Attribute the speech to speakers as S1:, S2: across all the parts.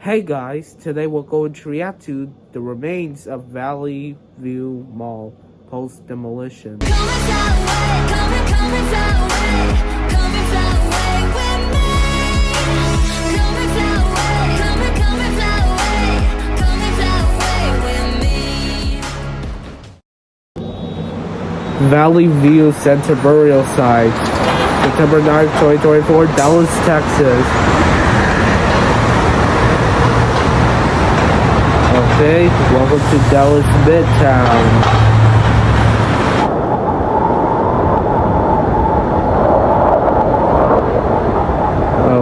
S1: Hey guys, today we're going to react to the remains of Valley View Mall post-demolition. Valley View Center Burial Site, September 9th, 2024, Dallas, Texas. Okay, welcome to Dallas Midtown.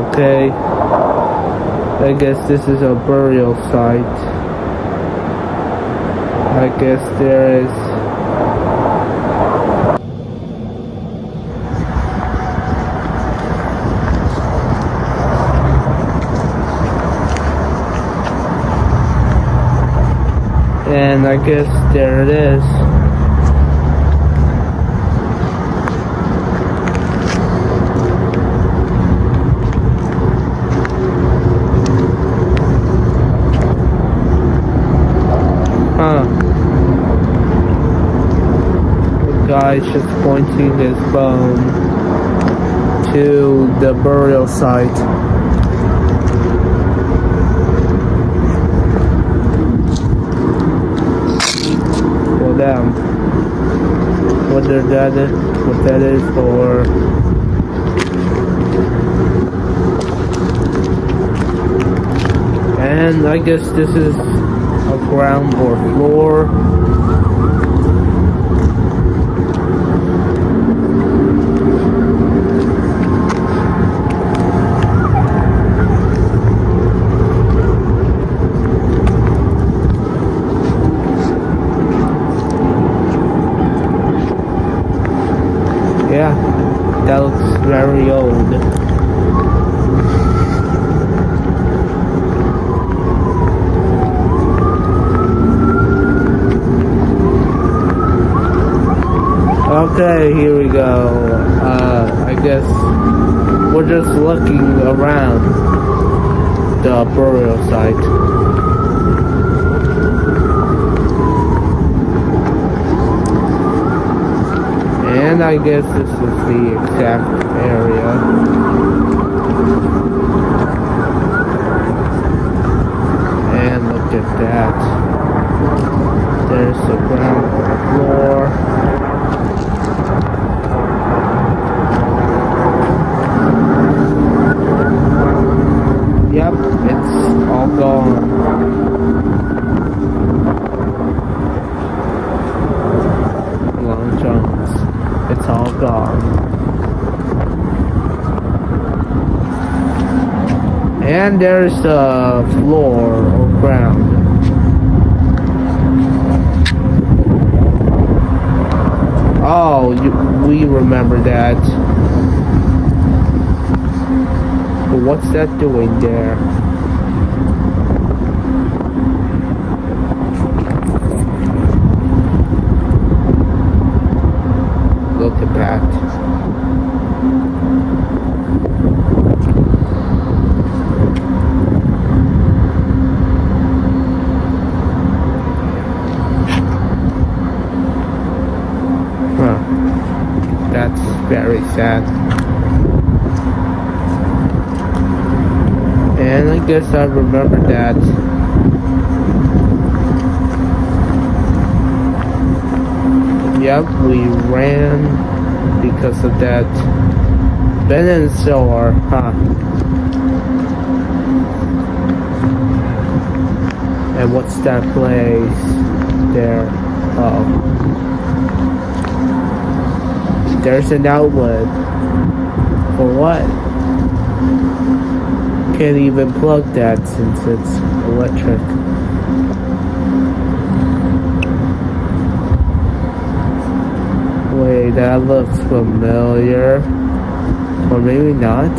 S1: Okay, I guess this is a burial site. I guess there is and I guess there it is. The guy's just pointing his phone to the burial site. Them. What that is, or and I guess this is a ground or floor. Yeah, that looks very old. Okay, here we go. I guess we're just looking around the burial site. And I guess this is the exact area. And look at that. There's the ground floor. Yep, it's all gone. It's all gone. And there's the floor or ground. Oh, we remember that. But what's that doing there? Look at that. That's very sad. And I guess I remember that. Yep, we ran because of that Ben and Soar, And what's that place there? Oh. There's an outlet. For what? Can't even plug that since it's electric. Wait, that looks familiar. Or maybe not.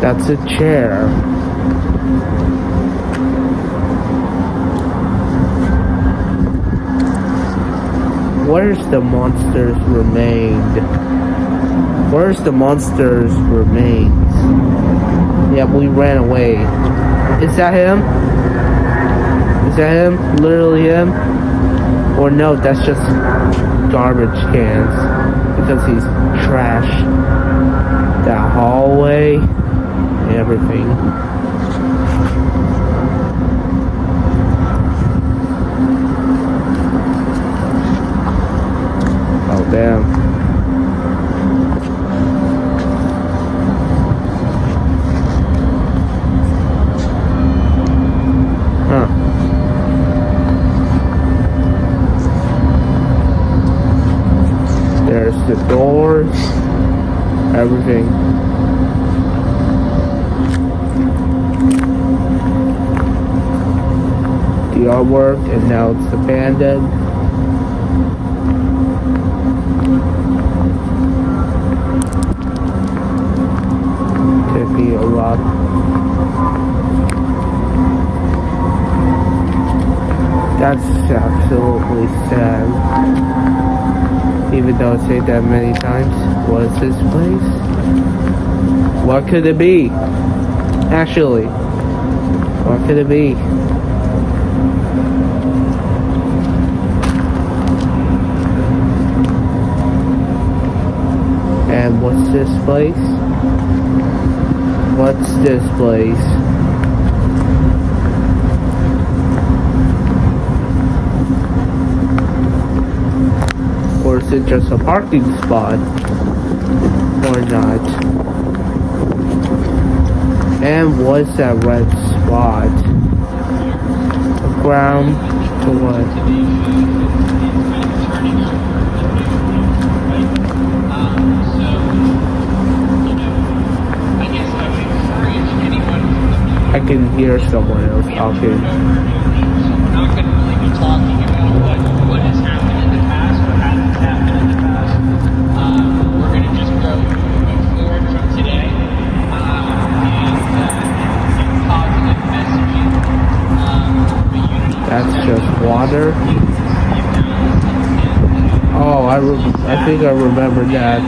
S1: That's a chair. where's the monster's remained? Where's the monster's remains? Yeah, we ran away. Is that him? Is that him? Literally him? Or no, that's just garbage cans. Because he's trash. That hallway. Everything. Oh, damn. There's the doors, everything. The artwork, and now it's abandoned. Could be a lot. That's absolutely sad. Even though I say that many times. What is this place? What could it be? Actually, what could it be? And what's this place? What's this place? Or is it just a parking spot? Or not? And what's that red spot? The ground to what? I can hear someone else talking.
S2: We're not going to really be talking about what has happened in the past or hasn't happened in the past. We're going to just go move forward from today and positive messaging.
S1: That's just water. Oh, I think I remember that.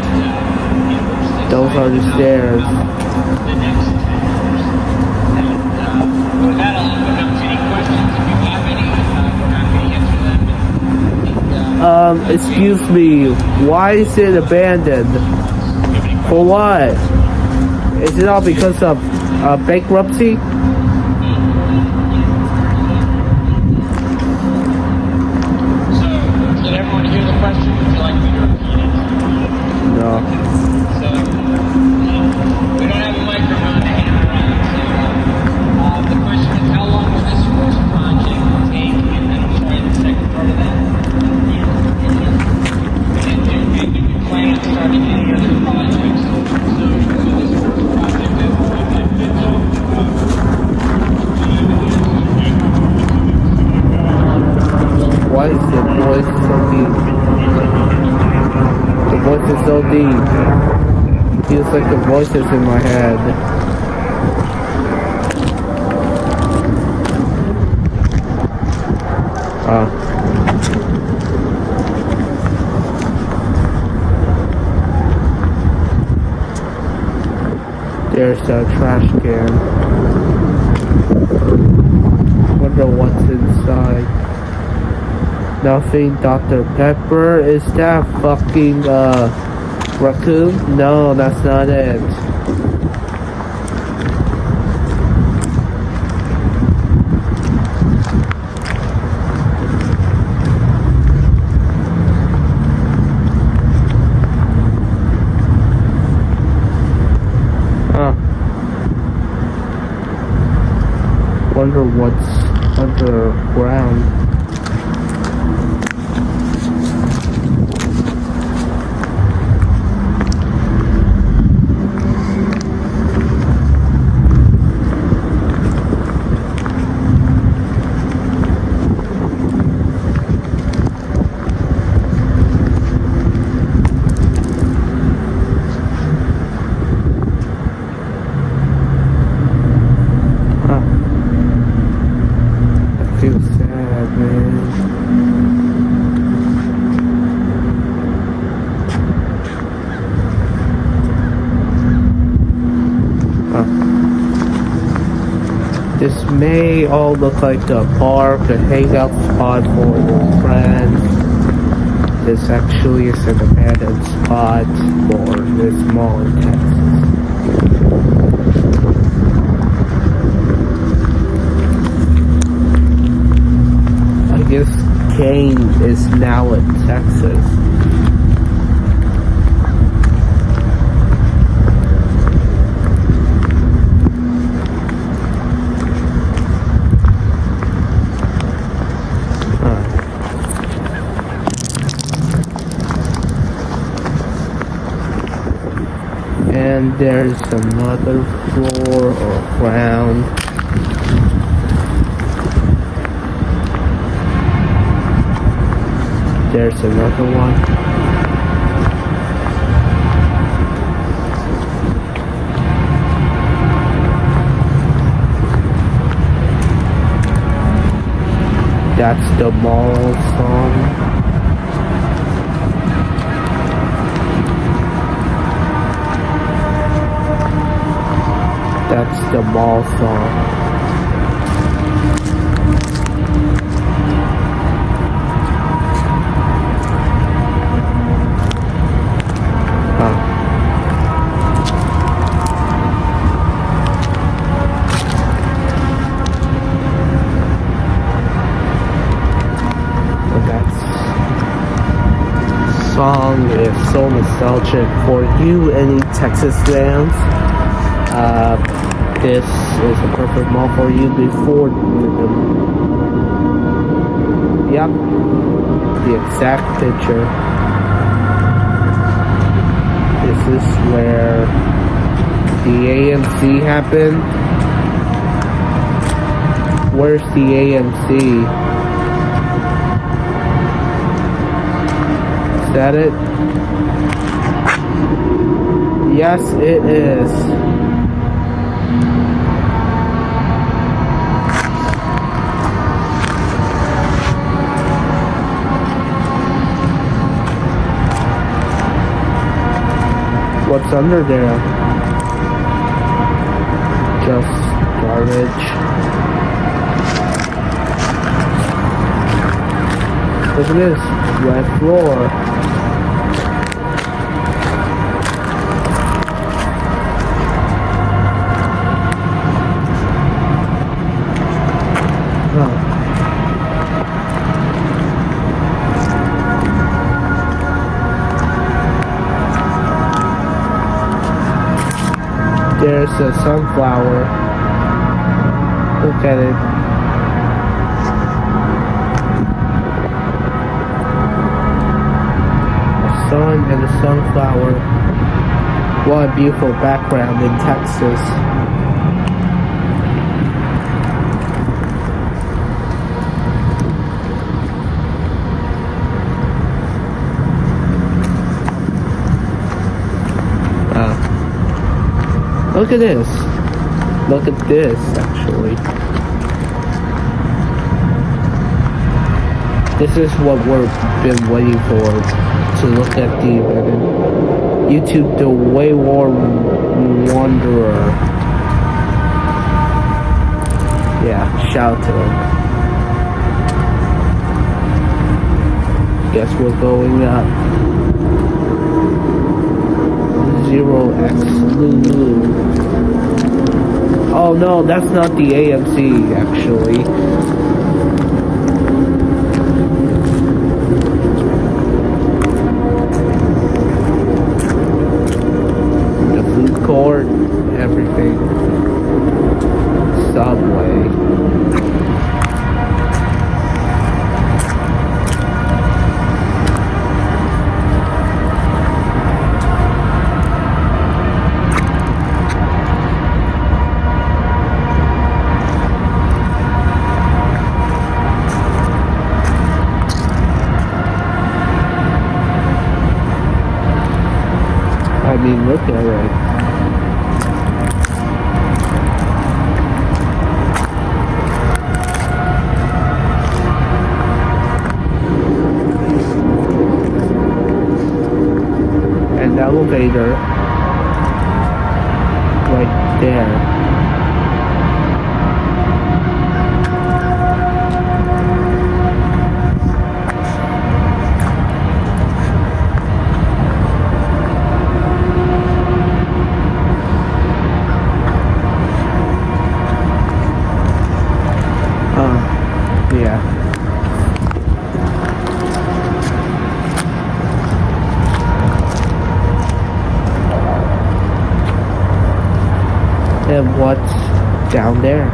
S1: Those are the stairs.
S2: The next 10 years. And with that, I'll open up to any questions. If you have any, we're happy to answer them.
S1: Excuse me, why is it abandoned? For what? Is it all because of bankruptcy?
S2: So, did everyone hear the question? Would you like me to repeat it?
S1: No.
S2: So, we don't have a microphone to hand around. So, the question is, how long will this first project take? And then, sorry, the second part of that. And do we plan on starting any other projects? So this first project is
S1: Why is the voice so deep? The voice is so deep. Feels like the voice is in my head. There's a trash can. Wonder what's inside. Nothing. Dr. Pepper. Is that fucking raccoon? No, that's not it. Wonder what's underground. I feel sad, man. may all look like a park, a hangout spot for your friends. This actually is an abandoned spot for this mall in Texas. I guess Kane is now in Texas. And there's another floor or ground. There's another one. That's the mall song. That's the mall song. Song is so nostalgic for you, any Texas fans. This is a perfect mall for you before yep, the exact picture. This is where the AMC happened. Where's the AMC? Is that it? Yes, it is. What's under there? Just garbage. Look at this, wet floor. There's a sunflower. Look at it. A sun and a sunflower. What a beautiful background in Texas. Look at this. Look at this, actually. This is what we've been waiting for, to look at the YouTube, the Wayward Wanderer. Yeah, shout to him. Guess we're going up. 0x Lulu. Oh no, that's not the AMC actually. The food court, everything. Subway. I mean, look at it. An elevator right there. And what's down there?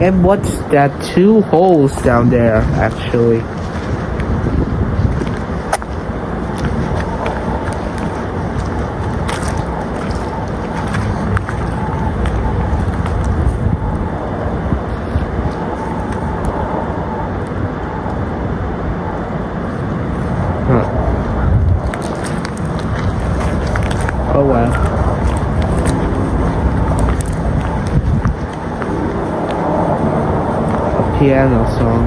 S1: And what's that 2 holes down there, actually? Huh. Oh well. Piano song.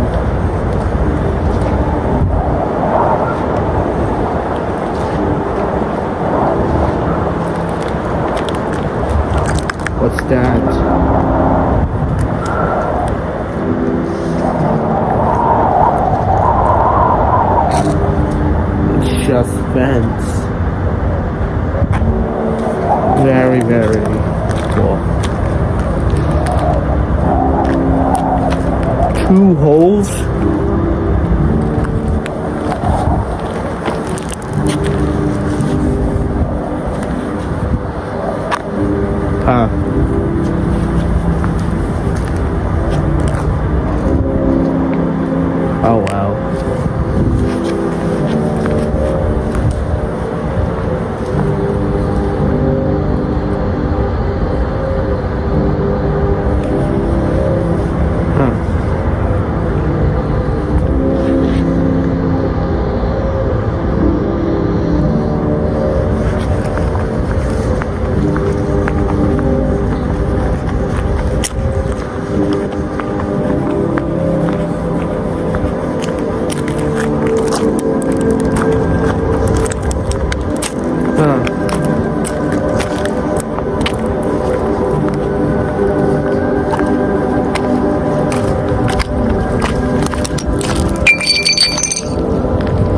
S1: What's that? It's just vents. Very, very cool. 2 holes? Huh. Oh wow.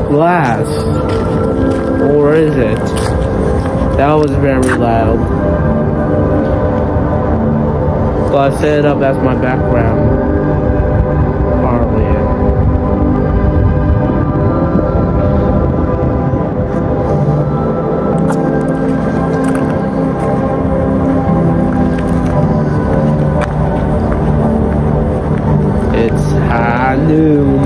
S1: Glass. Or is it? That was very loud. So I set it up as my background. Hardly. It's high noon.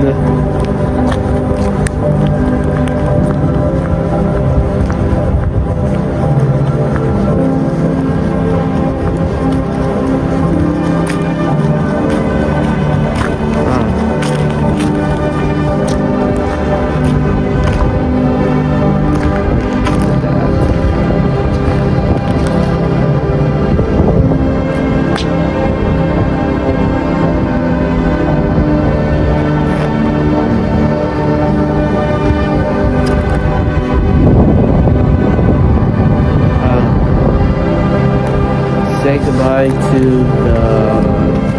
S1: Say goodbye to the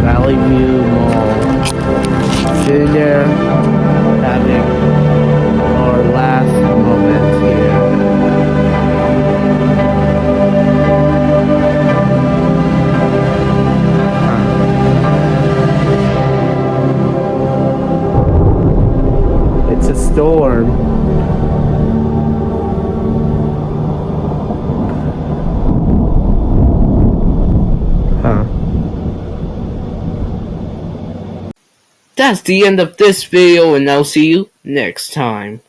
S1: Valley View Mall. Sitting there having our last moment here. It's a storm. That's the end of this video, and I'll see you next time.